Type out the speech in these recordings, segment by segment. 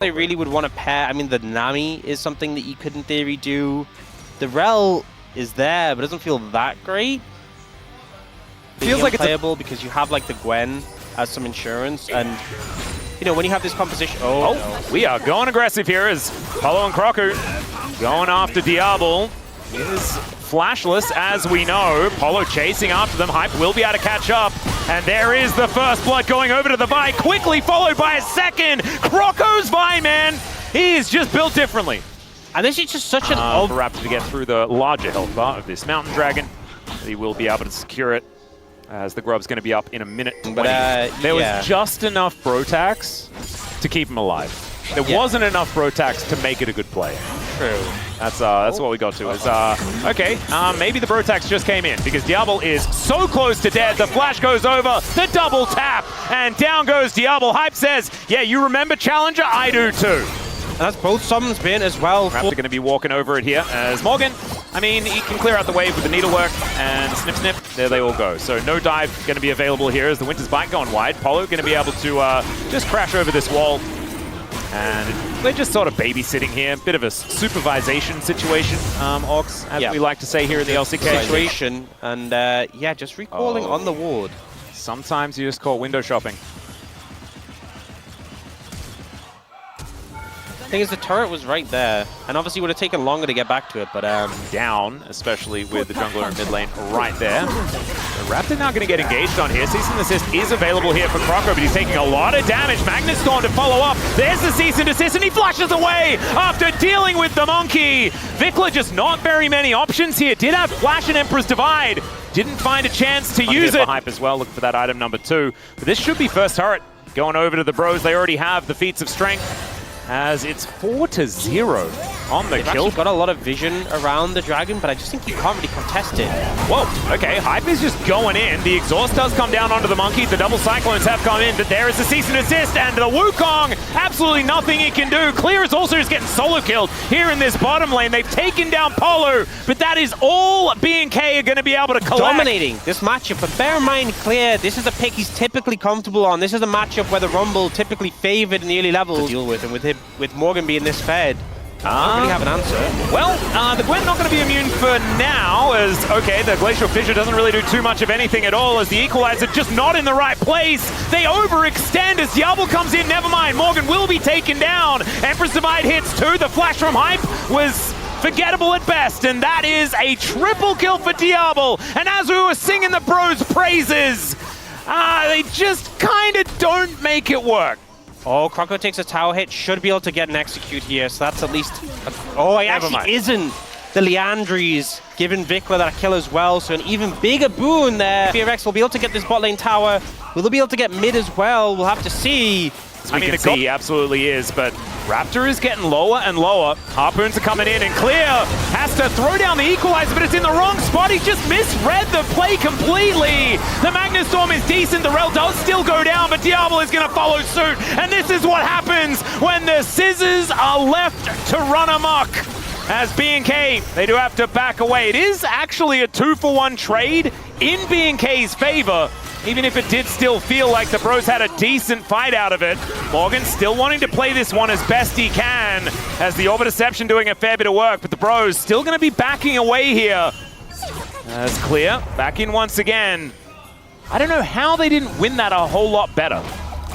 They really would want to pair. I mean, the Nami is something that you could in theory do. The Rel is there, but doesn't feel that great. Feels like it's playable because you have like the Gwen as some insurance, and you know when you have this composition. Oh, no. We are going aggressive here as Polo and Croco going after Diablo. Is flashless, as we know. Polo chasing after them. Hype will be able to catch up. And there is the first blood going over to the Vi, quickly followed by a second. Croco's Vi, man, he is just built differently. And this is just such an for Raptor to get through the larger health bar of this Mountain Dragon. He will be able to secure it, as the Grub's going to be up in a minute 20. But, there was just enough Brotax to keep him alive. There wasn't enough Brotax to make it a good play. True. That's what we got to. Is okay, maybe the Brotax just came in because Diablo is so close to dead. The flash goes over, the double tap, and down goes Diablo. Hype says, yeah, you remember Challenger? I do too. And that's both summons been as well. Raptor going to be walking over it here as Morgan. I mean, he can clear out the wave with the needlework and snip, snip. There they all go. So no dive going to be available here as the Winter's Bite going wide. Polo going to be able to just crash over this wall. And they're just sort of babysitting here. Bit of a supervisation situation, Ox, as we like to say here in the LCK. Situation. And yeah, just recalling on the ward. Sometimes you just call window shopping. The thing is, the turret was right there, and obviously would have taken longer to get back to it, but down, especially with the jungler in mid lane right there. The Raptor now going to get engaged on here. Cease and Desist is available here for Croco, but he's taking a lot of damage. Magnus Storm to follow up. There's the Cease and Desist, and he flashes away after dealing with the monkey. Vikla just not very many options here. Did have Flash and Emperor's Divide. Didn't find a chance to use it. Hype as well, looking for that item number 2. But this should be first turret. Going over to the Bros. They already have the feats of strength, as it's 4-0 on the They've kill. Actually got a lot of vision around the Dragon, but I just think you can't really contest it. Whoa, okay, Hype is just going in. The exhaust does come down onto the monkey. The double cyclones have come in, but there is the cease and desist, and the Wukong, absolutely nothing he can do. Clear is also just getting solo killed here in this bottom lane. They've taken down Polo, but that is all B&K are going to be able to collect. Dominating this matchup, but bear in mind, Clear, this is a pick he's typically comfortable on. This is a matchup where the Rumble typically favored in the early levels to deal with, and with Morgan being this fed, I don't really have an answer. Well, the Gwen's not going to be immune for now, as, okay, the Glacial Fissure doesn't really do too much of anything at all, as the Equalizer just not in the right place. They overextend as Diablo comes in, never mind, Morgan will be taken down. Empress Divide hits 2, the flash from Hype was forgettable at best, and that is a triple kill for Diablo. And as we were singing the Bros' praises, they just kind of don't make it work. Oh, Croco takes a tower hit, should be able to get an execute here, so that's at least... Oh, he actually isn't. The Leandries giving Vikla that kill as well, so an even bigger boon there. FearX will be able to get this bot lane tower. Will they be able to get mid as well? We'll have to see. I mean, he absolutely is, but Raptor is getting lower and lower. Harpoons are coming in, and Clear has to throw down the Equalizer, but it's in the wrong spot. He just misread the play completely. The Magnus Storm is decent. The Rel does still go down, but Diablo is going to follow suit. And this is what happens when the scissors are left to run amok. As B&K, they do have to back away. It is actually a 2-for-1 trade in B&K's favor, even if it did still feel like the Bros had a decent fight out of it. Morgan still wanting to play this one as best he can, as the Orbiterception doing a fair bit of work, but the Bros still going to be backing away here. As Clear, back in once again. I don't know how they didn't win that a whole lot better.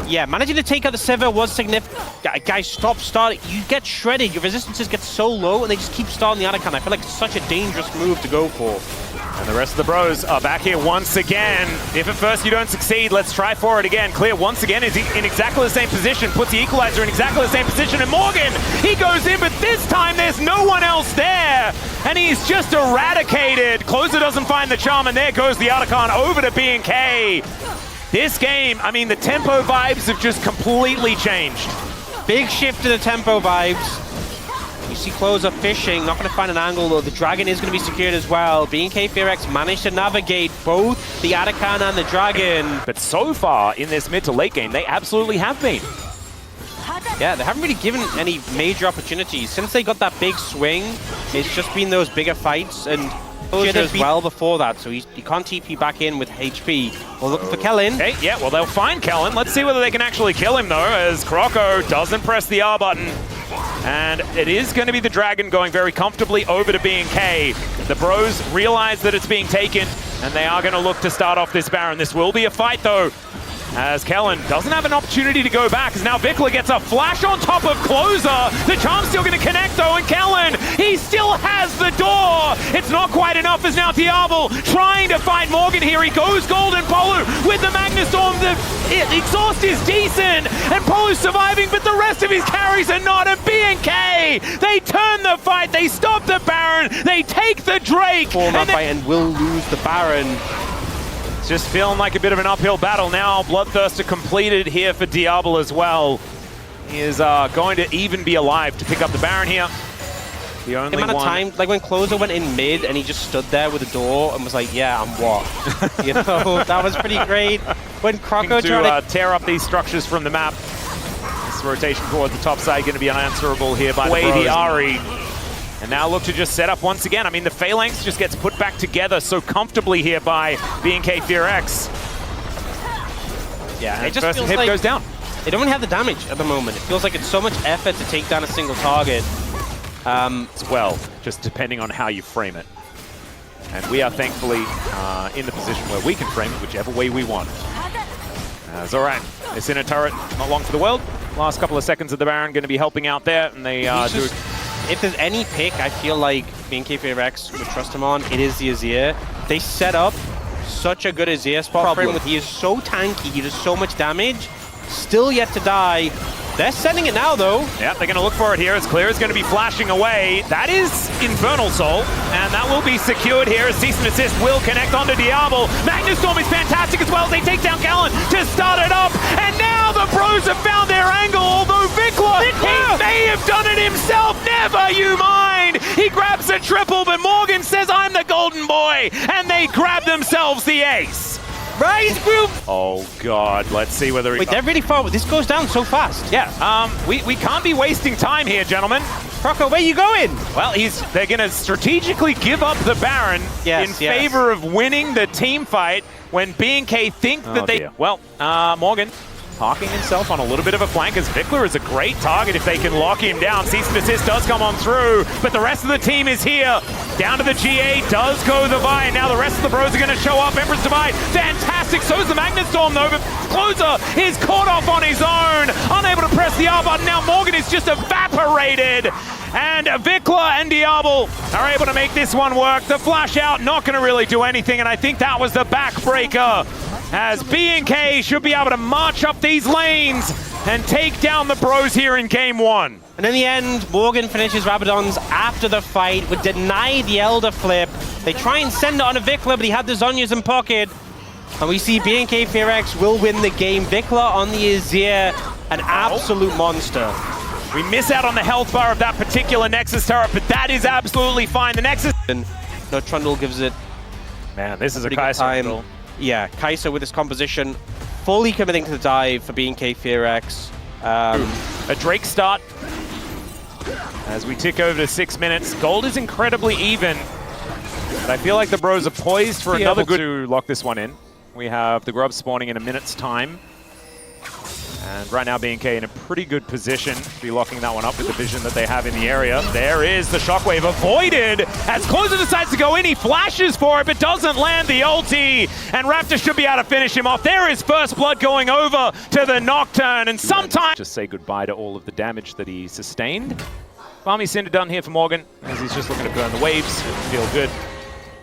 Yeah, managing to take out the Sever was significant. Guys, stop starting. You get shredded. Your resistances get so low, and they just keep starting the Anakin. I feel like it's such a dangerous move to go for. And the rest of the Bros are back here once again. If at first you don't succeed, let's try for it again. Clear once again is in exactly the same position, puts the Equalizer in exactly the same position, and Morgan, he goes in, but this time there's no one else there, and he's just eradicated. Closer doesn't find the charm, and there goes the Otacon over to B&K. This game, I mean, the tempo vibes have just completely changed. Big shift in the tempo vibes. You see Closer fishing, not going to find an angle, though. The Dragon is going to be secured as well. B&K FearX managed to navigate both the Adakan and the Dragon. But so far in this mid to late game, they absolutely have been. Yeah, they haven't really given any major opportunities. Since they got that big swing, it's just been those bigger fights, and As well before that, so he can't TP back in with HP. We're looking for Kellen. Okay, yeah, well, they'll find Kellen. Let's see whether they can actually kill him, though, as Croco doesn't press the R button. And it is going to be the Dragon going very comfortably over to B&K. The Bros realize that it's being taken, and they are going to look to start off this Baron. This will be a fight, though, as Kellen doesn't have an opportunity to go back, as now Vikla gets a flash on top of Closer. The charm's still going to connect, though, and Kellen, he still has the door. It's not quite enough, as now Diablo trying to find Morgan here. He goes Golden Polu with the Magnustorm. The exhaust is decent, and Polu's surviving, but the rest of his carries are not. And B&K, they turn the fight, they stop the Baron, they take the Drake. And will lose the Baron. It's just feeling like a bit of an uphill battle now. Bloodthirster completed here for Diablo as well. He is going to even be alive to pick up the Baron here. The only amount of time, like when Closer went in mid and he just stood there with the door and was like, yeah, I'm what? You know, that was pretty great. When Croco tried to tear up these structures from the map. This rotation towards the top side going to be unanswerable here by the Ari. And now look to just set up once again. I mean, the Phalanx just gets put back together so comfortably here by B&K FearX. Yeah, and it just first hit like goes down. They don't have the damage at the moment. It feels like it's so much effort to take down a single target. As well, just depending on how you frame it. And we are thankfully in the position where we can frame it whichever way we want. It's all right. It's in a turret, not long for the world. Last couple of seconds of the Baron going to be helping out there, and they do. If there's any pick I feel like B&K FearX would trust him on, it is the Azir. They set up such a good Azir spot for him. He is so tanky, he does so much damage. Still yet to die. They're sending it now, though. Yeah, they're going to look for it here as Clear is going to be flashing away. That is Infernal Soul, and that will be secured here as Cease and Desist will connect onto Diablo. Magnustorm is fantastic as well as they take down Kellen to start it up. And now the Bros have found their angle, although Vikla, he may have done it himself. Never you mind. He grabs a triple, but Morgan says, I'm the golden boy. And they grab themselves the ace. Right, group. Oh God, let's see whether he... Wait, they're really far. This goes down so fast. Yeah, we can't be wasting time here, gentlemen. Croco, where are you going? Well, they're gonna strategically give up the Baron in favor of winning the team fight when B&K think that they... Well, Morgan parking himself on a little bit of a flank as Vikla is a great target if they can lock him down. Cease and Desist does come on through, but the rest of the team is here. Down to the GA does go the Vi. Now the rest of the Bros are going to show up. Emperor's Divide, fantastic. So is the Magnustorm though, but Closer is caught off on his own. Unable to press the R button. Now Morgan is just evaporated. And Vikla and Diablo are able to make this one work. The flash out, not going to really do anything, and I think that was the backbreaker. As B&K should be able to march up these lanes and take down the Bros here in game one. And in the end, Morgan finishes Rabadon's after the fight, would deny the Elder flip. They try and send it on a Vikla, but he had the Zhonya's in pocket. And we see B&K FearX will win the game. Vikla on the Azir, an absolute monster. We miss out on the health bar of that particular Nexus turret, but that is absolutely fine. The Nexus... No, Trundle gives it... Man, this is a Kai'Sa. Yeah, Kai'Sa with his composition, fully committing to the dive for B&K FearX. A Drake start. As we tick over to 6 minutes. Gold is incredibly even. But I feel like the Bros are poised for another good... to lock this one in. We have the Grub spawning in a minute's time. And right now B&K in a pretty good position to be locking that one up with the vision that they have in the area. There is the Shockwave avoided as Closer decides to go in. He flashes for it but doesn't land the ulti. And Raptor should be able to finish him off. There is First Blood going over to the Nocturne. And sometimes... Just say goodbye to all of the damage that he sustained. Balmy Cinder done here for Morgan as he's just looking to burn the waves. Feel good.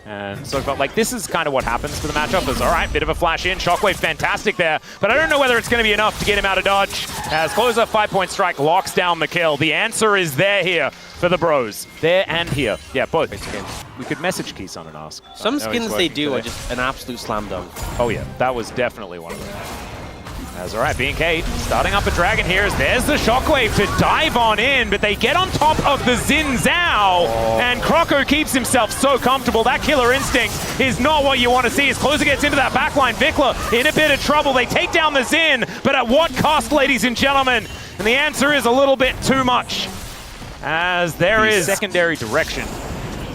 And so I felt like this is kind of what happens for the matchup. Is all right, bit of a flash in. Shockwave fantastic there. But I don't know whether it's going to be enough to get him out of dodge. As Closer 5-point strike locks down the kill. The answer is there here for the Bros. There and here. Yeah, both. We could message Keeson and ask. Some skins they do are just an absolute slam dunk. Oh yeah, that was definitely one of them. As all right, B&K starting up a dragon here. There's the Shockwave to dive on in, but they get on top of the Xin Zhao, and Croco keeps himself so comfortable. That killer instinct is not what you want to see. As Closer gets into that backline, Vikla in a bit of trouble. They take down the Xin, but at what cost, ladies and gentlemen? And the answer is a little bit too much. As there is secondary direction.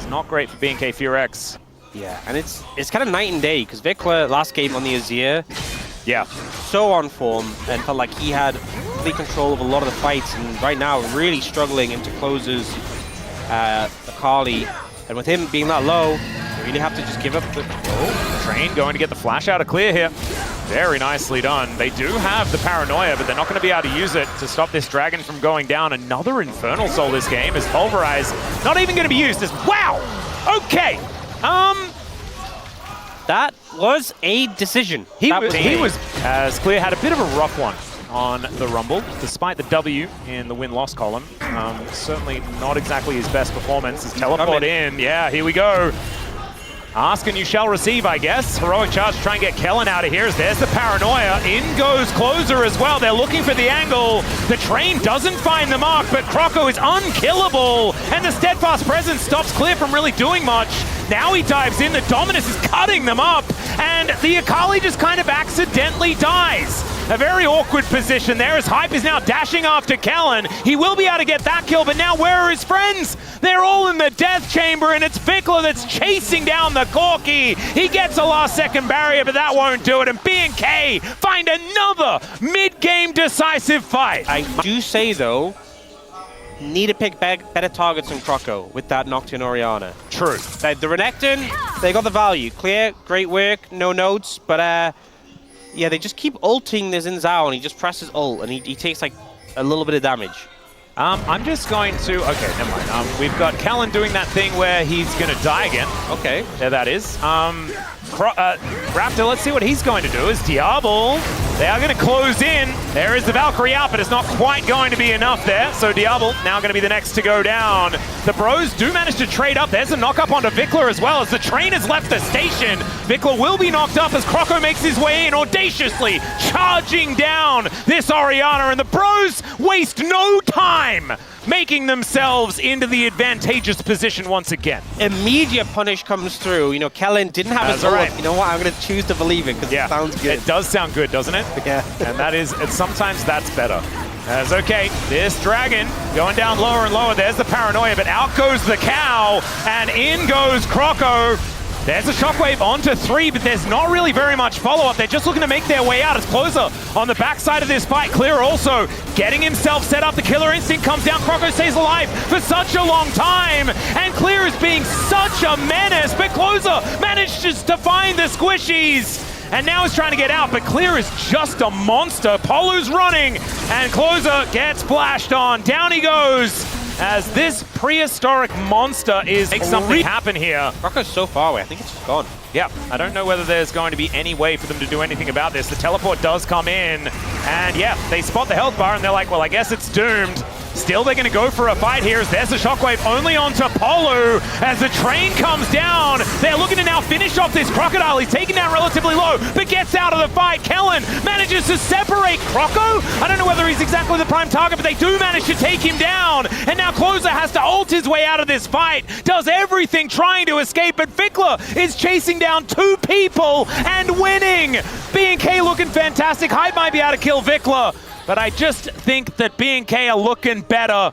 not great for B&K Furex. Yeah, and it's kind of night and day, because Vikla last game on the Azir, yeah, so on form, and felt like he had complete control of a lot of the fights, and right now really struggling into closes Akali. And with him being that low, you really have to just give up the... Oh, Train going to get the flash out of clear here. Very nicely done. They do have the paranoia, but they're not going to be able to use it to stop this dragon from going down. Another Infernal Soul this game is Pulverize. Not even going to be used as... Wow! Okay. That was a decision. He was as Clear had a bit of a rough one on the Rumble, despite the W in the win-loss column. Certainly not exactly his best performance. His teleport in. Yeah, here we go. Ask and you shall receive, I guess. Heroic charge to try and get Kellen out of here. There's the paranoia. In goes Closer as well. They're looking for the angle. The Train doesn't find the mark, but Croco is unkillable. And the Steadfast Presence stops Clear from really doing much. Now he dives in. The Dominus is cutting them up. And the Akali just kind of accidentally dies. A very awkward position there as Hype is now dashing after Kellen. He will be able to get that kill, but now where are his friends? They're all in the death chamber, and it's Vikla that's chasing down the Corki. He gets a last-second barrier, but that won't do it, and B&K find another mid-game decisive fight. I do say, though, need to pick better targets than Croco with that Nocturne Orianna. True. The Renekton, they got the value. Clear, great work, no notes, but yeah, they just keep ulting this in Zhao, and he just presses ult, and he takes like a little bit of damage. I'm just going to... Okay, never mind. We've got Kellen doing that thing where he's going to die again. Okay. There that is. Raptor, let's see what he's going to do. Is Diablo. They are going to close in. There is the Valkyrie out, but it's not quite going to be enough there. So Diablo now going to be the next to go down. The Bros do manage to trade up. There's a knock up onto Vikla as well as the Train has left the station. Vikla will be knocked up as Croco makes his way in, audaciously charging down this Orianna, and the Bros waste no time making themselves into the advantageous position once again. Immediate punish comes through. You know, Kellen didn't have his ult. Right. You know what? I'm going to choose to believe it because it sounds good. It does sound good, doesn't it? Yeah. And that is, sometimes that's better. As okay, this dragon going down lower and lower. There's the paranoia, but out goes the cow, and in goes Croco. There's a shockwave onto 3, but there's not really very much follow-up. They're just looking to make their way out. It's Closer on the backside of this fight. Clear also getting himself set up. The killer instinct comes down. Croco stays alive for such a long time. And Clear is being such a menace, but Closer manages to find the squishies. And now he's trying to get out, but Clear is just a monster. Polu's running, and Closer gets flashed on. Down he goes. As this prehistoric monster is making something happen here. Croco's so far away, I think it's just gone. Yeah, I don't know whether there's going to be any way for them to do anything about this. The teleport does come in, and yeah, they spot the health bar, and they're like, well, I guess it's doomed. Still, they're going to go for a fight here. There's the shockwave only onto Polu as the Train comes down. They're looking to now finish off this Crocodile. He's taken down relatively low, but gets out of the fight. Kellen manages to separate Croco. I don't know whether he's exactly the prime target, but they do manage to take him down. And now Closer has to ult his way out of this fight. Does everything trying to escape, but Vikla is chasing down 2 people and winning. B&K looking fantastic. Hype might be able to kill Vikla, but I just think that B&K are looking better.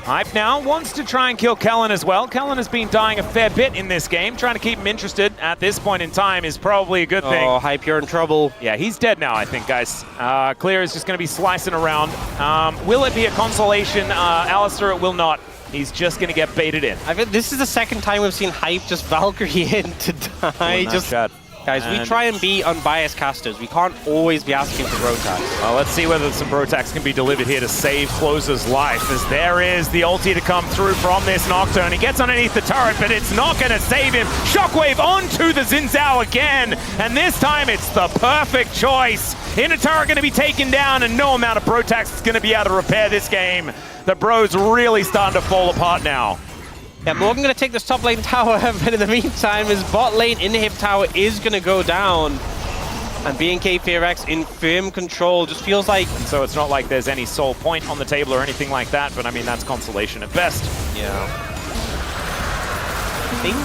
Hype now wants to try and kill Kellen as well. Kellen has been dying a fair bit in this game. Trying to keep him interested at this point in time is probably a good thing. Oh, Hype, you're in trouble. Yeah, he's dead now, I think, guys. Clear is just going to be slicing around. Will it be a consolation? Alistair, it will not. He's just going to get baited in. I mean, this is the second time we've seen Hype just Valkyrie in to die. Guys, we try and be unbiased casters. We can't always be asking for bro tags. Well, let's see whether some bro tags can be delivered here to save Closer's life, as there is the ulti to come through from this Nocturne. He gets underneath the turret, but it's not going to save him. Shockwave onto the Xin Zhao again, and this time it's the perfect choice. Inner turret going to be taken down, and no amount of bro tags is going to be able to repair this game. The bro's really starting to fall apart now. Yeah, Morgan going to take this top lane tower, but in the meantime, his bot lane inhib tower is going to go down. And B&K Furex in firm control. Just feels like... So it's not like there's any soul point on the table or anything like that, but I mean, that's consolation at best. Yeah. I think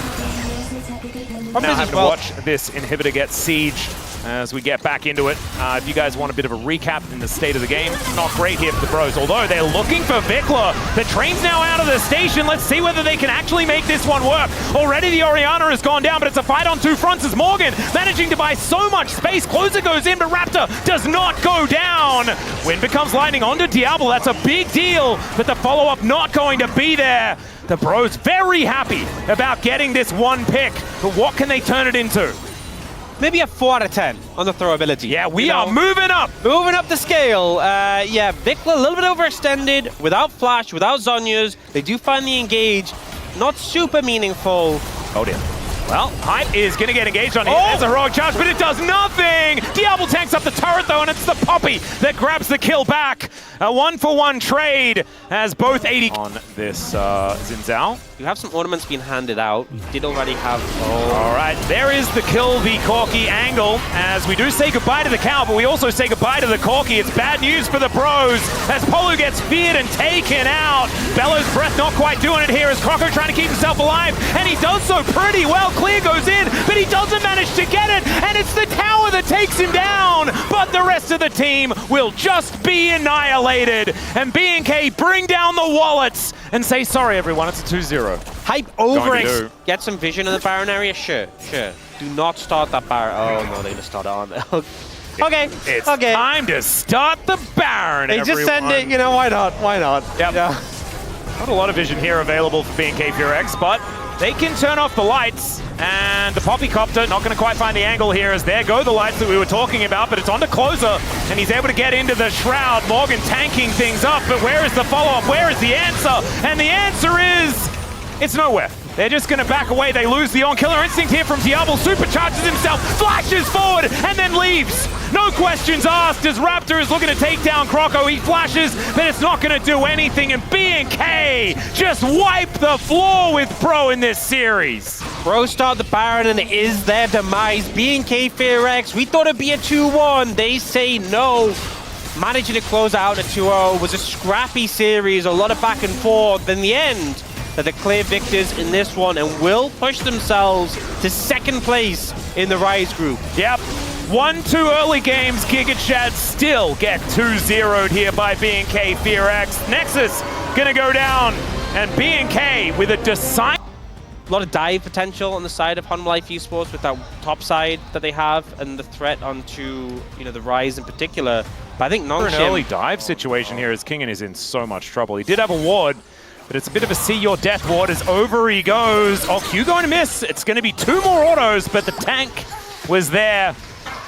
Now having to watch this inhibitor get sieged as we get back into it. If you guys want a bit of a recap in the state of the game, not great here for the Bros. Although they're looking for Vikla. The train's now out of the station. Let's see whether they can actually make this one work. Already the Orianna has gone down, but it's a fight on two fronts as Morgan managing to buy so much space. Closer goes in, but Raptor does not go down. Wind becomes lightning onto Diablo. That's a big deal, but the follow-up not going to be there. The Bros very happy about getting this one pick, but what can they turn it into? Maybe a 4 out of 10 on the throw ability. Yeah, we are moving up. Moving up the scale. Yeah, Vikla a little bit overextended, without flash, without Zhonya's. They do find the engage. Not super meaningful. Oh dear. Well, Hype is going to get engaged on here. There's a rogue charge, but it does nothing! Diablo tanks up the turret, though, and it's the Poppy that grabs the kill back. A 1-for-1 trade as both 80 on this Xin Zhao. You have some ornaments being handed out. You did already have... All right, there is the kill the Corki angle, as we do say goodbye to the cow, but we also say goodbye to the Corki. It's bad news for the Bros, as Polu gets feared and taken out. Bellow's breath not quite doing it here, as Croco trying to keep himself alive, and he does so pretty well. Clear goes in, but he doesn't manage to get it, and it's the tower that takes him down. But the rest of the team will just be annihilated, and B&K bring down the wallets and say, sorry everyone, it's a 2-0. Hype over get some vision in the Baron area? Sure. Do not start that Baron. Oh no, they're gonna start it on. Okay. It's time to start the Baron, They just send it, you know, why not? Yep. Yeah. Not a lot of vision here available for B&K Furex, but they can turn off the lights, and the Poppy Copter not going to quite find the angle here, as there go the lights that we were talking about, but it's on to Closer, and he's able to get into the Shroud. Morgan tanking things up, but where is the follow-up? Where is the answer? And the answer is, it's nowhere. They're just going to back away. They lose the on-killer instinct here from Diablo. Supercharges himself, flashes forward, and then leaves. No questions asked as Raptor is looking to take down Croco. He flashes, but it's not going to do anything. And B&K just wipe the floor with Bro in this series. Bro start the Baron, and it is their demise. B&K Fearx, we thought it'd be a 2-1. They say no. Managing to close out a 2-0 was a scrappy series, a lot of back and forth. In the end, they're the clear victors in this one and will push themselves to second place in the Rise group. Yep. 1-2 early games, Giga Chad still get 2-0'd here by B&K Fearx. Nexus gonna go down, and B&K with a decisive... A lot of dive potential on the side of Hon Life Esports with that top side that they have and the threat onto, you know, the Rise in particular. But I think an early dive situation here as Kingen is in so much trouble. He did have a ward, but it's a bit of a see your death ward as over he goes. Oh, Q going to miss. It's going to be 2 more autos, but the tank was there.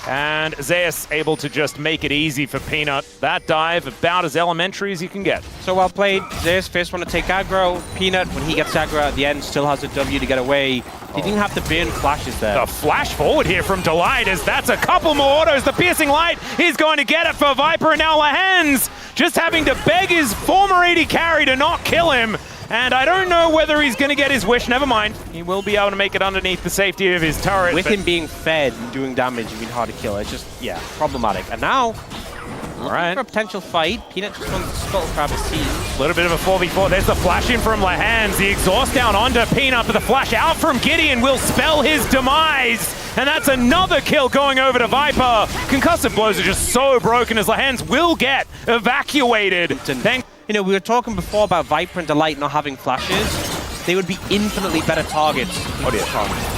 And Zeus able to just make it easy for Peanut. That dive about as elementary as you can get. So well played. Zeus first one to take aggro. Peanut, when he gets aggro at the end, still has a W to get away. He didn't have to burn flashes there. The flash forward here from Delight as that's a couple more autos. The piercing light is going to get it for Viper, and now Lahens just having to beg his former AD carry to not kill him. And I don't know whether he's going to get his wish. Never mind. He will be able to make it underneath the safety of his turret. With him being fed and doing damage and being hard to kill, it's just, yeah, problematic. And now, all right, for a potential fight, Peanut just wants to scuttle crab his team. A little bit of a 4v4. There's the flash in from Lahens. The exhaust down onto Peanut, but the flash out from Gideon will spell his demise. And that's another kill going over to Viper. Concussive blows are just so broken as Lahens will get evacuated. You know, we were talking before about Viper and Delight not having flashes. They would be infinitely better targets. Oh dear.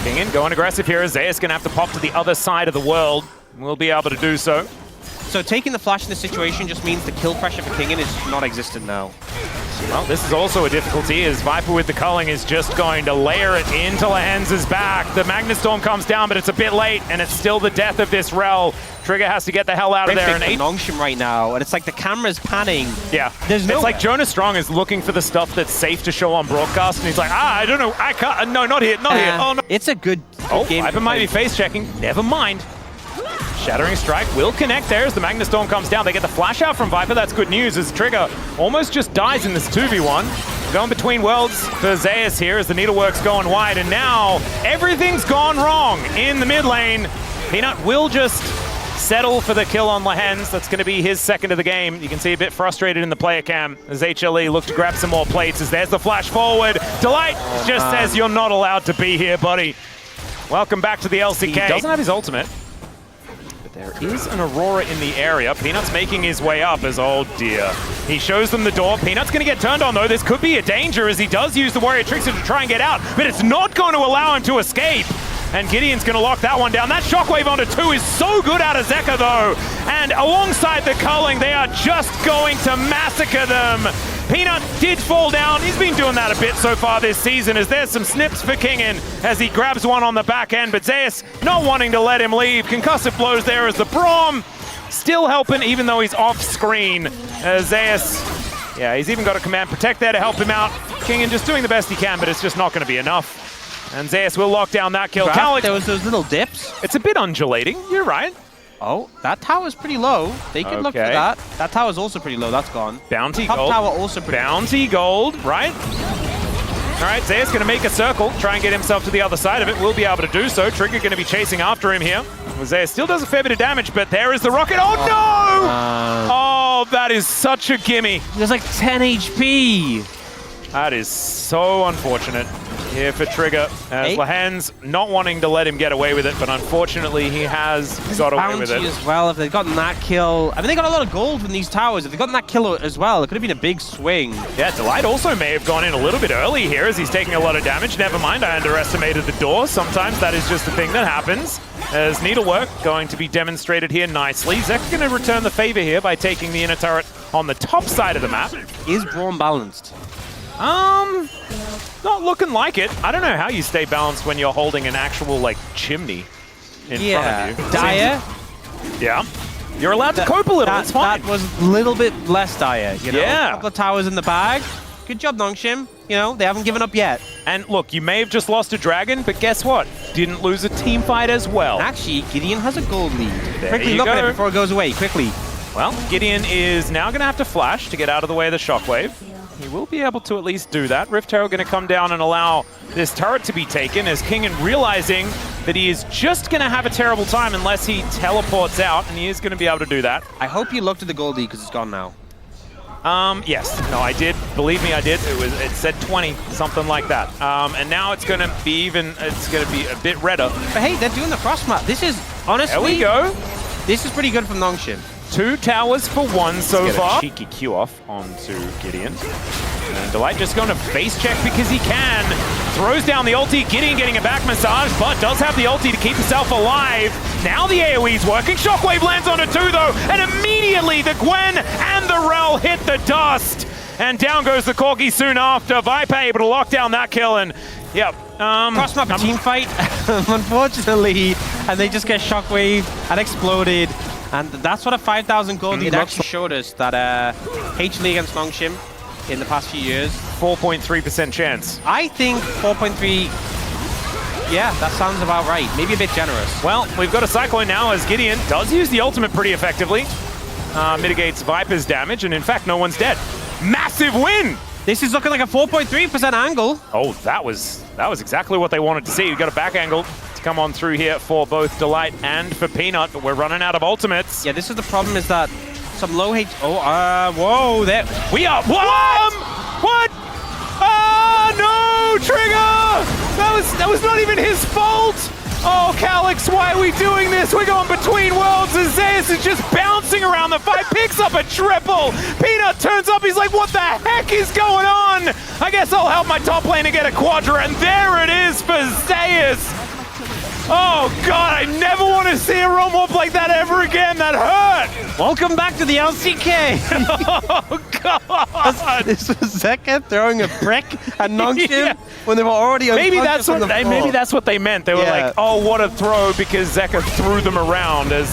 Kingen going aggressive here. Zeus going to have to pop to the other side of the world. We'll be able to do so. So taking the flash in this situation just means the kill pressure for Kingen is non-existent now. Well, this is also a difficulty as Viper with the culling is just going to layer it into Lahens' back. The Magnustorm comes down, but it's a bit late, and it's still the death of this Rel. Trigger has to get the hell out of there. And Nongshim right now, and it's like the camera's panning. Yeah, it's like Jonas Strong is looking for the stuff that's safe to show on broadcast, and he's like, I don't know, I can't, no, not here, not here. Oh, no. It's a good game. Viper might be face checking. Never mind. Shattering Strike will connect there as the Magnustorm comes down. They get the flash out from Viper. That's good news as Trigger almost just dies in this 2v1. Going between worlds for Zeus here as the needlework's going wide. And now everything's gone wrong in the mid lane. Peanut will just settle for the kill on Lahens. That's going to be his second of the game. You can see a bit frustrated in the player cam as HLE look to grab some more plates as there's the flash forward. Delight just says you're not allowed to be here, buddy. Welcome back to the LCK. He doesn't have his ultimate. But there is an Aurora in the area. Peanut's making his way up as, oh dear. He shows them the door. Peanut's going to get turned on, though. This could be a danger as he does use the Warrior Trickster to try and get out, but it's not going to allow him to escape. And Gideon's going to lock that one down. That shockwave onto 2 is so good out of Zeka, though. And alongside the culling, they are just going to massacre them. Peanut did fall down. He's been doing that a bit so far this season, as there's some snips for Kingin as he grabs one on the back end. But Zeus not wanting to let him leave. Concussive blows there as the Braum still helping, even though he's off screen. Zeus, yeah, he's even got a command protect there to help him out. Kingin just doing the best he can, but it's just not going to be enough. And Zeus will lock down that kill. There was those little dips. It's a bit undulating. You're right. Oh, that tower's pretty low. They could look for that. That tower's also pretty low. That's gone. Bounty Top gold. tower also pretty Bounty gold, right? All right, Zeus going to make a circle, try and get himself to the other side of it. Will be able to do so. Trigger going to be chasing after him here. Zeus still does a fair bit of damage, but there is the rocket. Oh, no! Oh, that is such a gimme. There's like 10 HP. That is so unfortunate here for Trigger, as Lahan's not wanting to let him get away with it, but unfortunately he has got away with it. As well, if they'd gotten that kill. I mean, they got a lot of gold from these towers. If they'd gotten that kill as well, it could have been a big swing. Yeah, Delight also may have gone in a little bit early here as he's taking a lot of damage. Never mind, I underestimated the door. Sometimes that is just the thing that happens. As needlework going to be demonstrated here nicely. Zek's going to return the favor here by taking the inner turret on the top side of the map. Is Braum balanced? Not looking like it. I don't know how you stay balanced when you're holding an actual, like, chimney in front of you. Dire? Yeah. You're allowed to cope a little, it's fine. That was a little bit less dire, you know? Yeah. A couple of towers in the bag. Good job, Nongshim. You know, they haven't given up yet. And look, you may have just lost a dragon, but guess what? Didn't lose a team fight as well. Actually, Gideon has a gold lead. There Quickly look at it before it goes away, quickly. Well, Gideon is now going to have to flash to get out of the way of the shockwave. He will be able to at least do that. Rift Herald going to come down and allow this turret to be taken, as Kingin realizing that he is just going to have a terrible time unless he teleports out, and he is going to be able to do that. I hope you looked at the goldie because it's gone now. Yes. No, I did. Believe me, I did. It said 20, something like that. And now it's going to be it's going to be a bit redder. But hey, they're doing the cross map. This is, honestly... There we go. This is pretty good from Nongshim. 2 towers for 1 so far. A cheeky Q off onto Gideon. And Delight just going to face check because he can. Throws down the ulti. Gideon getting a back massage, but does have the ulti to keep himself alive. Now the AoE's working. Shockwave lands onto 2 though, and immediately the Gwen and the Rel hit the dust. And down goes the Corgi soon after. Viper able to lock down that kill, and yep. Cross map team fight, unfortunately, and they just get shockwave and exploded. And that's what a 5,000 gold lead actually showed us, that H-League against Nongshim in the past few years. 4.3% chance. I think 4.3, yeah, that sounds about right. Maybe a bit generous. Well, we've got a Cyclone now as Gideon does use the ultimate pretty effectively. Mitigates Viper's damage, and in fact, no one's dead. Massive win! This is looking like a 4.3% angle. Oh, that was exactly what they wanted to see. We've got a back angle to come on through here for both Delight and for Peanut, but we're running out of ultimates. Yeah, this is the problem, is that some low H... Oh, whoa, there... We are... What? Oh, no, Trigger! That was not even his fault! Oh, Calyx, why are we doing this? We're going between worlds, and Zeus is just bouncing around the fight, picks up a triple. Peanut turns up, he's like, what the heck is going on? I guess I'll help my top laner get a quadra, and there it is for Zeus. Oh, God, I never want to see a roam up like that ever again. That hurt. Welcome back to the LCK. Oh, God. This was Zeka throwing a brick at Nongshim when they were already maybe that's what they meant. They were like, oh, what a throw, because Zeka threw them around. As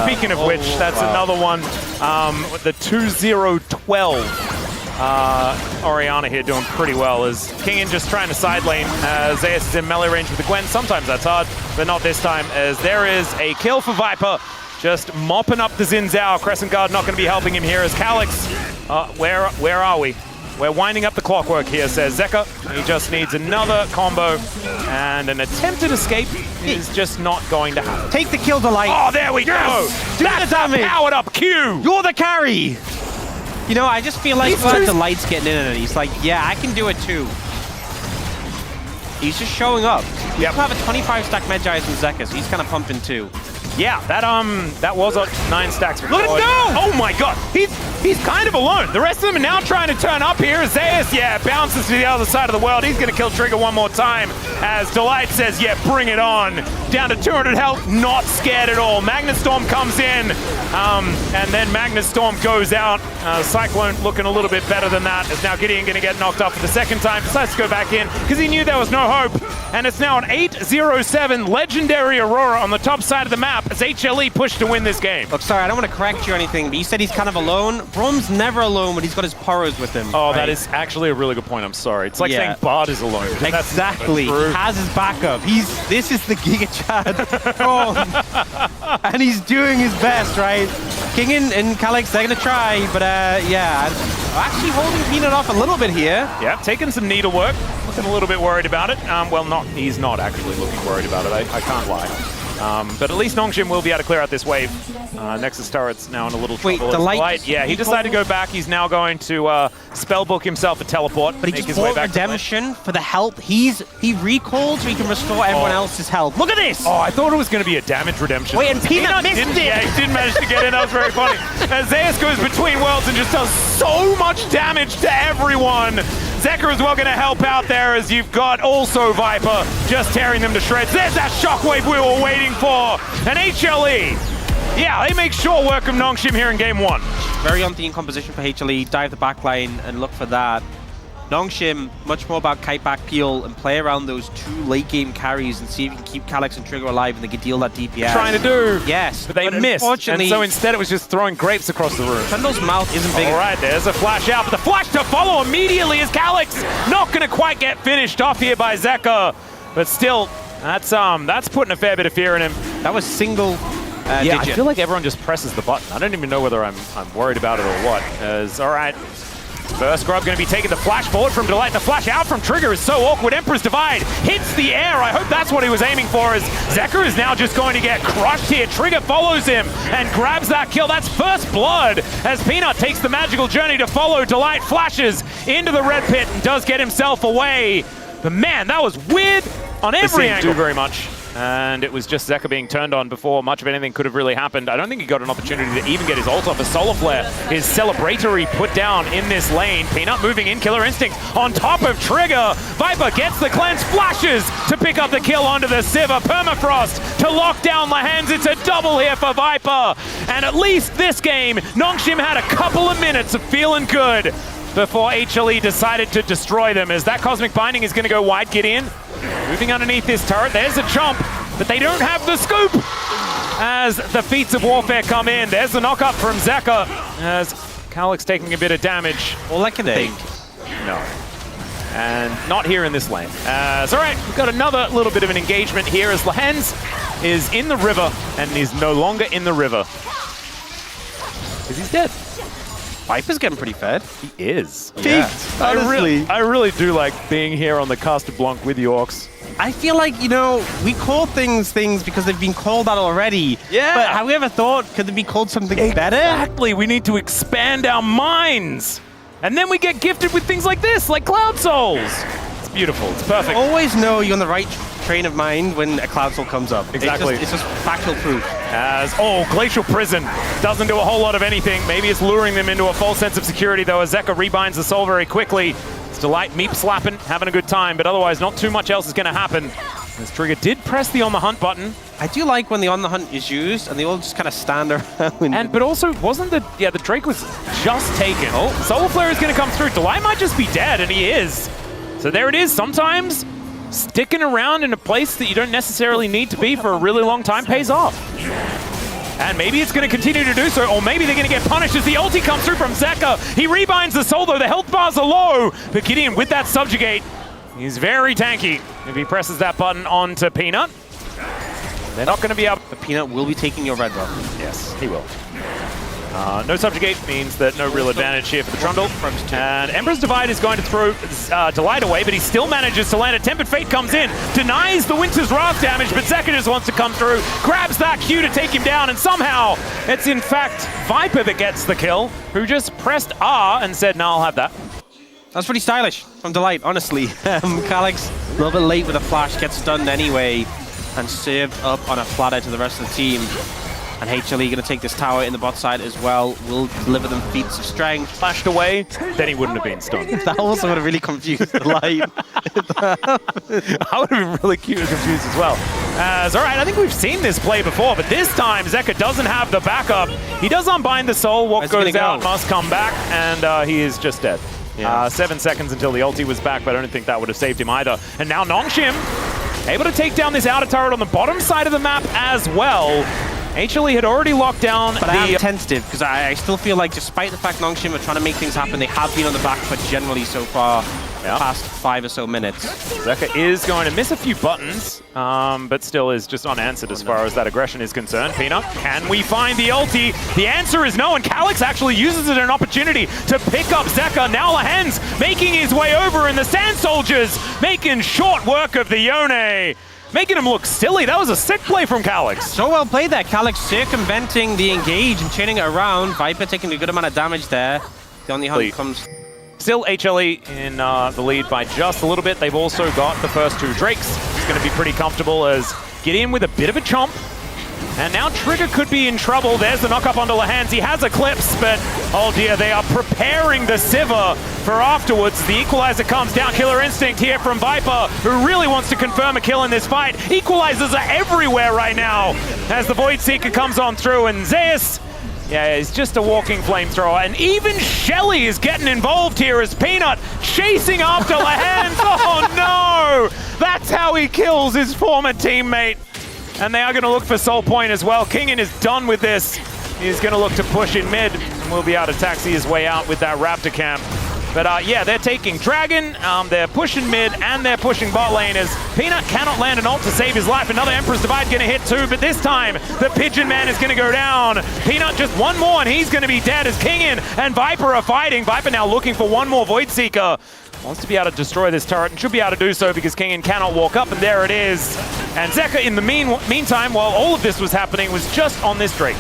speaking of which, that's another one. The 2-0-12. Oriana here doing pretty well, as Kingin just trying to side lane. Zeus is in melee range with the Gwen. Sometimes that's hard, but not this time, as there is a kill for Viper. Just mopping up the Xin Zhao. Crescent Guard not going to be helping him here, as Calyx, where are we? We're winding up the clockwork here, says Zeka. He just needs another combo, and an attempted escape is just not going to happen. Take the kill, Delight. Oh, there we go. That's a powered up Q. You're the carry. You know, I just feel like Delight's getting in, and he's like, yeah, I can do it too. He's just showing up. You Yep. have a 25 stack Medjay and Zeka, so he's kind of pumping too. Yeah, that was 9 stacks. Look at him go! Oh my god, he's kind of alone. The rest of them are now trying to turn up here. Zeus, yeah, bounces to the other side of the world. He's going to kill Trigger one more time as Delight says, yeah, bring it on. Down to 200 health, not scared at all. Magnetstorm comes in, and then Magnetstorm goes out. Cyclone looking a little bit better than that. Is now Gideon going to get knocked off for the second time. Decides to go back in because he knew there was no hope. And it's now an 8-0-7 legendary Aurora on the top side of the map as HLE pushed to win this game. Look, sorry, I don't want to correct you or anything, but you said he's kind of alone. Brom's never alone when he's got his Poros with him. Oh, right? that is actually a really good point. I'm sorry. It's like Yeah. saying Bard is alone. Exactly. He has his backup. This is the Giga Chad Brom. And he's doing his best, right? King and Calyx, they're going to try, but yeah. Actually holding Peanut off a little bit here. Yeah, taking some needlework. Looking a little bit worried about it. Well, he's not actually looking worried about it. I can't lie. But at least Nongshim will be able to clear out this wave. Nexus turret's now in a little trouble. Wait, Delight? Yeah, he decided to go back. He's now going to spellbook himself a teleport. But he make just his way bought back to redemption for the health. He recalled so he can restore everyone else's health. Look at this! Oh, I thought it was going to be a damage redemption. Wait, and Peanut missed it! Yeah, he didn't manage to get in. That was very funny. As Zeus goes between worlds and just does so much damage to everyone. Zeka as well going to help out there as you've got also Viper just tearing them to shreds. There's that shockwave we were waiting for. And HLE, yeah, they make short work of Nongshim here in game 1. Very on theme composition for HLE. Dive the back line and look for that. Nongshim, much more about kite back peel and play around those 2 late game carries and see if you can keep Calyx and Trigger alive and they can deal that DPS. Trying to do. Yes. But they missed. And so instead it was just throwing grapes across the room. Trundle's mouth isn't big. All right, there's a flash out, but the flash to follow immediately is Calyx. Not going to quite get finished off here by Zeka. But still, that's putting a fair bit of fear in him. That was single Yeah, digit. I feel like everyone just presses the button. I don't even know whether I'm worried about it or what. All right. First Grub going to be taking the flash forward from Delight. The flash out from Trigger is so awkward. Emperor's Divide hits the air. I hope that's what he was aiming for, as Zeka is now just going to get crushed here. Trigger follows him and grabs that kill. That's first blood as Peanut takes the magical journey to follow Delight. Flashes into the red pit and does get himself away. But man, that was weird on every angle. Do very much. And it was just Zeka being turned on before much of anything could have really happened. I don't think he got an opportunity to even get his ult off. A Solar Flare is celebratory put down in this lane. Peanut moving in, Killer Instinct on top of Trigger. Viper gets the cleanse, flashes to pick up the kill onto the Sivir. Permafrost to lock down the hands. It's a double here for Viper. And at least this game, Nongshim had a couple of minutes of feeling good before HLE decided to destroy them, as that Cosmic Binding is going to go wide. Gideon moving underneath this turret. There's a jump, but they don't have the scoop as the feats of warfare come in. There's the knockup from Zeka as Calyx taking a bit of damage. Well, like an egg. No. And not here in this lane. All right, we've got another little bit of an engagement here as Lahens is in the river and is no longer in the river because he's dead. Viper's getting pretty fed. He is. Yeah. I really do like being here on the Castor Blanc with the Orcs. I feel like, you know, we call things because they've been called out already. Yeah. But have we ever thought, could they be called something better? Exactly, we need to expand our minds. And then we get gifted with things like this, like Cloud Souls. It's beautiful, it's perfect. Always know you're on the right train of mind when a Cloud Soul comes up. Exactly. It's just factual proof. Glacial Prison doesn't do a whole lot of anything. Maybe it's luring them into a false sense of security, though, as Zeka rebinds the soul very quickly. It's Delight meep slapping, having a good time, but otherwise not too much else is going to happen. As Trigger did press the On the Hunt button. I do like when the On the Hunt is used and they all just kind of stand around. But also, wasn't the Drake was just taken. Oh, Solar Flare is going to come through. Delight might just be dead, and he is. So there it is. Sometimes sticking around in a place that you don't necessarily need to be for a really long time pays off. And maybe it's going to continue to do so, or maybe they're going to get punished as the ulti comes through from Zeka. He rebinds the soul, though. The health bars are low. But Gideon, with that subjugate, he's very tanky. If he presses that button onto Peanut, they're not going to be able... The Peanut will be taking your red buff. Yes, he will. No subjugate means that no real advantage here for the Trundle. And Emperor's Divide is going to throw Delight away, but he still manages to land it. Tempered Fate comes in, denies the Winter's Wrath damage, but Zeka just wants to come through, grabs that Q to take him down, and somehow it's in fact Viper that gets the kill, who just pressed R and said, no, I'll have that. That's pretty stylish from Delight, honestly. Calyx, a little bit late with a flash, gets stunned anyway, and served up on a platter to the rest of the team. And HLE going to take this tower in the bot side as well. Will deliver them feats of strength. Flashed away, then he wouldn't have been stunned. That also would have really confused Delight. I would have been really confused as well. All right, I think we've seen this play before, but this time Zeka doesn't have the backup. He does unbind the soul. What goes out must come back, and he is just dead. Yeah. 7 seconds until the ulti was back, but I don't think that would have saved him either. And now Nongshim able to take down this outer turret on the bottom side of the map as well. HLE had already locked down but I am tentative, because I still feel like despite the fact Nongshim are trying to make things happen, they have been on the back foot generally so far, past 5 or so minutes. Zeka is going to miss a few buttons, but still is just unanswered as far as that aggression is concerned. Peanut, can we find the ulti? The answer is no, and Calyx actually uses it as an opportunity to pick up Zeka. Now Lahen's making his way over, and the Sand Soldiers making short work of the Yone. Making him look silly. That was a sick play from Calyx. So well played there. Calyx circumventing the engage and chaining it around. Viper taking a good amount of damage there. The only hunt comes... Still HLE in the lead by just a little bit. They've also got the first 2 Drakes. It's going to be pretty comfortable as Gideon with a bit of a chomp. And now Trigger could be in trouble. There's the knock-up onto Lahen's. He has Eclipse, but oh dear, they are preparing the Sivir for afterwards. The equalizer comes down. Killer Instinct here from Viper, who really wants to confirm a kill in this fight. Equalizers are everywhere right now as the Void Seeker comes on through, and Zeus, yeah, he's just a walking flamethrower. And even Shelly is getting involved here as Peanut chasing after Lahen's. Oh no! That's how he kills his former teammate. And they are going to look for Soul Point as well. Kingen is done with this. He's going to look to push in mid, and will be able to taxi his way out with that Raptor camp. But yeah, they're taking Dragon, they're pushing mid, and they're pushing bot lane as Peanut cannot land an ult to save his life. Another Emperor's Divide going to hit too, but this time the Pigeon Man is going to go down. Peanut just one more, and he's going to be dead as Kingen and Viper are fighting. Viper now looking for one more Void Seeker. Wants to be able to destroy this turret and should be able to do so because Kingen cannot walk up, and there it is. And Zeka in the meantime, while all of this was happening, was just on this Drake.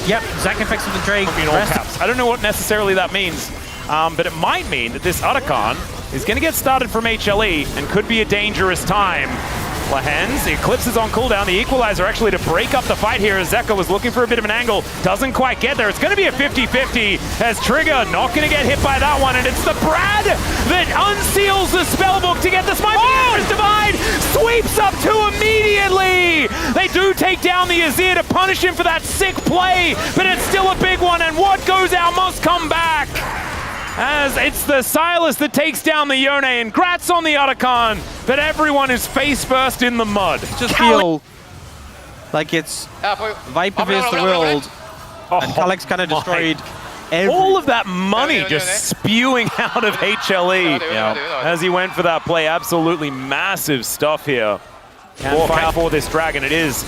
Yep, Zeka fixed with the Drake. In all caps. I don't know what necessarily that means, but it might mean that this Otacon is going to get started from HLE and could be a dangerous time. Lahen's, the Eclipse is on cooldown, the Equalizer actually to break up the fight here as Zeka was looking for a bit of an angle, doesn't quite get there. It's going to be a 50-50 as Trigger not going to get hit by that one, and it's the Brad that unseals the spellbook to get the smite. Oh! Divide sweeps up 2 immediately. They do take down the Azir to punish him for that sick play, but it's still a big one, and what goes out must come back. As it's the Silas that takes down the Yone, and grats on the Otacon, but everyone is face first in the mud. Just feel like it's Viper vs the world, and Calyx kind of destroyed all of that money just spewing out of HLE as he went for that play. Absolutely massive stuff here. Can fight for this Dragon. It is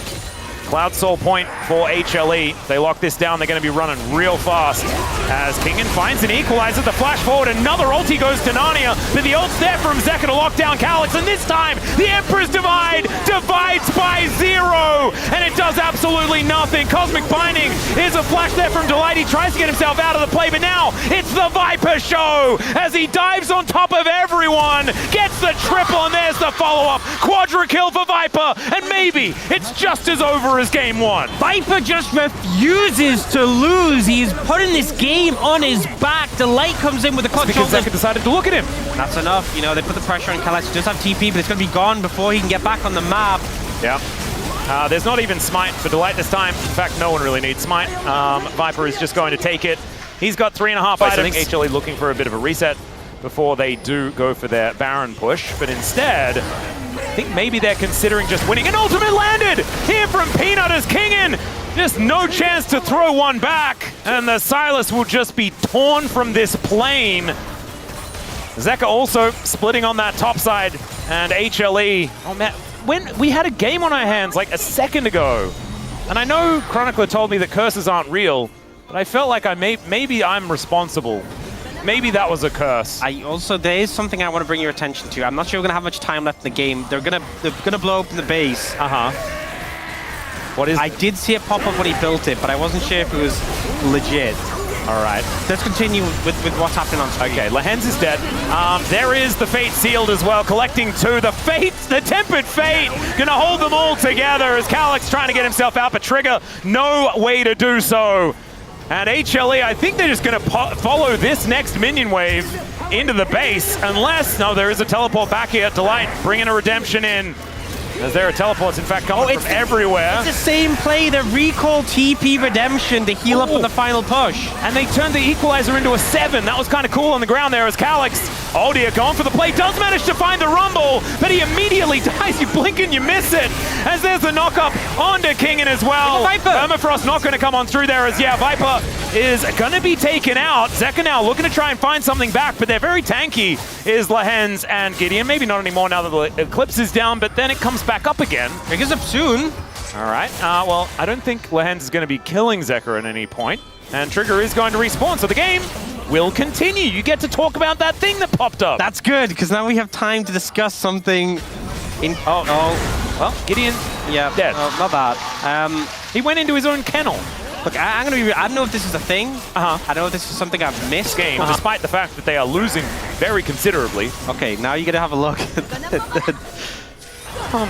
Cloud Soul Point for HLE. They lock this down. They're going to be running real fast as Kingen finds an equalizer. The flash forward. Another ulti goes to Narnia, but the ult's there from Zeka to lock down Calyx, and this time the Emperor's Divide divides by 0, and it does absolutely nothing. Cosmic Binding is a flash there from Delight. He tries to get himself out of the play, but now it's the Viper show as he dives on top of everyone, gets the triple, and there's the follow-up. Quadra kill for Viper, and maybe it's just as over as game 1. Viper just refuses to lose. He's putting this game on his back. Delight comes in with the clutch. Because Zeka decided to look at him. That's enough. You know, they put the pressure on Calyx. He does have TP, but it's going to be gone before he can get back on the map. Yeah. There's not even Smite for Delight this time. In fact, no one really needs Smite. Viper is just going to take it. He's got 3.5 items. HLE looking for a bit of a reset before they do go for their Baron push, but instead, I think maybe they're considering just winning. An ultimate landed here from Peanut as Kingen. Just no chance to throw one back, and the Silas will just be torn from this plane. Zeka also splitting on that top side, and HLE, oh man, when we had a game on our hands like a second ago, and I know Chronicler told me that curses aren't real, but I felt like maybe I'm responsible. Maybe that was a curse. There is something I want to bring your attention to. I'm not sure we're gonna have much time left in the game. They're gonna blow open the base. What is? I did see it pop up when he built it, but I wasn't sure if it was legit. All right. Let's continue with what's happening on screen. Okay, Lehens is dead. There is the Fate sealed as well, collecting 2. The Fate, the Tempered Fate, gonna hold them all together as Calyx trying to get himself out, but Trigger, no way to do so. And HLE, I think they're just gonna follow this next minion wave into the base, unless, no, there is a teleport back here. Delight bringing a redemption in. As there are teleports, in fact, coming from everywhere. It's the same play, the recall TP redemption to heal up on the final push. And they turned the equalizer into a 7. That was kind of cool on the ground there as Calyx. Oh dear, going for the play. Does manage to find the rumble, but he immediately dies. You blink and you miss it. As there's the knock-up onto Kingen as well. Viper. Permafrost not going to come on through there as, yeah, Viper is going to be taken out. Zeka now looking to try and find something back, but they're very tanky, is Lehens and Gideon. Maybe not anymore now that the Eclipse is down, but then it comes back up again. It gets up soon. All right. Well, I don't think Lehens is going to be killing Zeka at any point, and Trigger is going to respawn, so the game will continue. You get to talk about that thing that popped up. That's good, because now we have time to discuss something in... Oh, well, Gideon, yeah, dead. Not bad. He went into his own kennel. Look, I'm gonna be. I don't know if this is a thing. I don't know if this is something I've missed. Game, despite the fact that they are losing very considerably. Okay, now you gotta have a look. Well,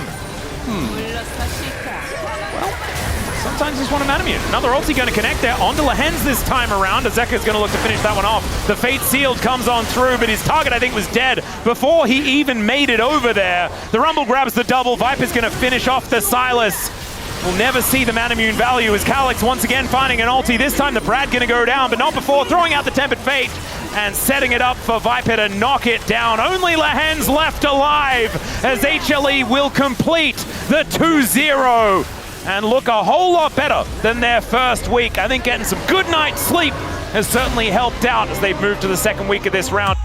sometimes just want to Manamune. Another ulti going to connect there onto Lehens this time around. Azeka's going to look to finish that one off. The Fate Sealed comes on through, but his target, I think, was dead before he even made it over there. The Rumble grabs the double. Viper's going to finish off the Silas. We'll never see the Manamune value as Calyx once again finding an ulti. This time the Brad going to go down, but not before throwing out the Tempered Fate and setting it up for Viper to knock it down. Only Lehens left alive as HLE will complete the 2-0 and look a whole lot better than their first week. I think getting some good night's sleep has certainly helped out as they've moved to the second week of this round.